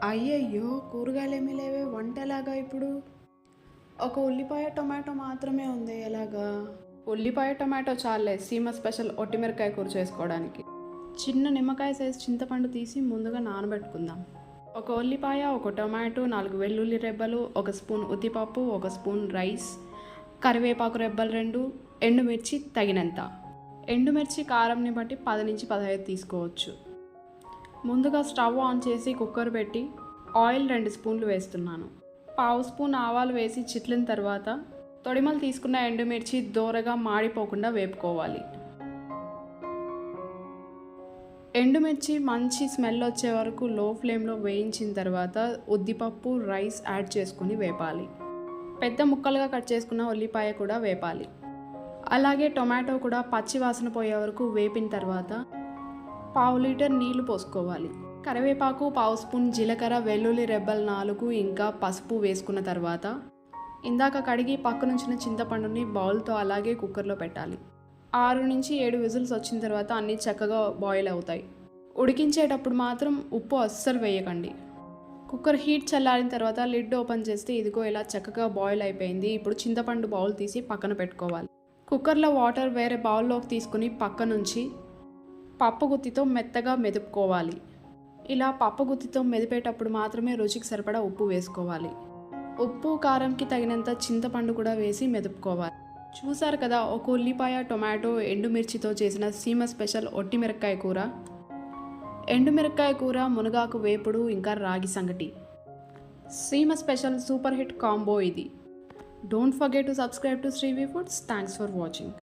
అయ్యయ్యో! కూరగాయలేమీ లేవే వంటెలాగా ఇప్పుడు? ఒక ఉల్లిపాయ, టొమాటో మాత్రమే ఉందే ఎలాగా? ఉల్లిపాయ, టొమాటో చాలులే సీమ స్పెషల్ ఒట్టిమిరపకాయ కూర చేసుకోవడానికి. చిన్న నిమ్మకాయ సైజు చింతపండు తీసి ముందుగా నానబెట్టుకుందాం. ఒక ఉల్లిపాయ, ఒక టొమాటో, 4 వెల్లుల్లి రెబ్బలు, 1 స్పూన్ ఉద్దిపప్పు, 1 స్పూన్ రైస్, కరివేపాకు రెబ్బలు 2, ఎండుమిర్చి తగినంత. ఎండుమిర్చి కారంని బట్టి 10 నుంచి 15 తీసుకోవచ్చు. ముందుగా స్టవ్ ఆన్ చేసి కుక్కర్ పెట్టి ఆయిల్ 2 స్పూన్లు వేస్తున్నాను. పావు స్పూన్ ఆవాలు వేసి చిట్లిన తర్వాత తొడిమలు తీసుకున్న ఎండుమిర్చి దోరగా మాడిపోకుండా వేపుకోవాలి. ఎండుమిర్చి మంచి స్మెల్ వచ్చే వరకు లో ఫ్లేమ్లో వేయించిన తర్వాత ఉద్దిపప్పు, రైస్ యాడ్ చేసుకుని వేపాలి. పెద్ద ముక్కలుగా కట్ చేసుకున్న ఉల్లిపాయ కూడా వేపాలి. అలాగే టొమాటో కూడా పచ్చి వాసన పోయే వరకు వేపిన తర్వాత పావు లీటర్ నీళ్లు పోసుకోవాలి. కరివేపాకు, పావు స్పూన్ జీలకర్ర, వెల్లుల్లి రెబ్బలు 4 ఇంకా పసుపు వేసుకున్న తర్వాత ఇందాక కడిగి పక్కనుంచిన చింతపండుని బౌల్తో అలాగే కుక్కర్లో పెట్టాలి. 6 నుంచి 7 విజిల్స్ వచ్చిన తర్వాత అన్నీ చక్కగా బాయిల్ అవుతాయి. ఉడికించేటప్పుడు మాత్రం ఉప్పు అస్సలు వేయకండి. కుక్కర్ హీట్ చల్లారిన తర్వాత లిడ్ ఓపెన్ చేస్తే ఇదిగో ఇలా చక్కగా బాయిల్ అయిపోయింది. ఇప్పుడు చింతపండు బౌల్ తీసి పక్కన పెట్టుకోవాలి. కుక్కర్లో వాటర్ వేరే బౌల్లోకి తీసుకుని పక్క నుంచి పప్పు గుత్తితో మెత్తగా మెదుపుకోవాలి. ఇలా పప్పు గుత్తితో మెదిపేటప్పుడు మాత్రమే రుచికి సరిపడా ఉప్పు వేసుకోవాలి. ఉప్పు, కారంకి తగినంత చింతపండు కూడా వేసి మెదుపుకోవాలి. చూసారు కదా, ఒక ఉల్లిపాయ, టొమాటో, ఎండుమిర్చితో చేసిన సీమ స్పెషల్ ఒట్టిమిరపకాయ కూర. ఎండుమిరపకాయ కూర, మునగాకు వేపుడు ఇంకా రాగి సంగటి. సీమ స్పెషల్ సూపర్ హిట్ కాంబో ఇది. Don't forget to subscribe to Srivi foods. Thanks for watching.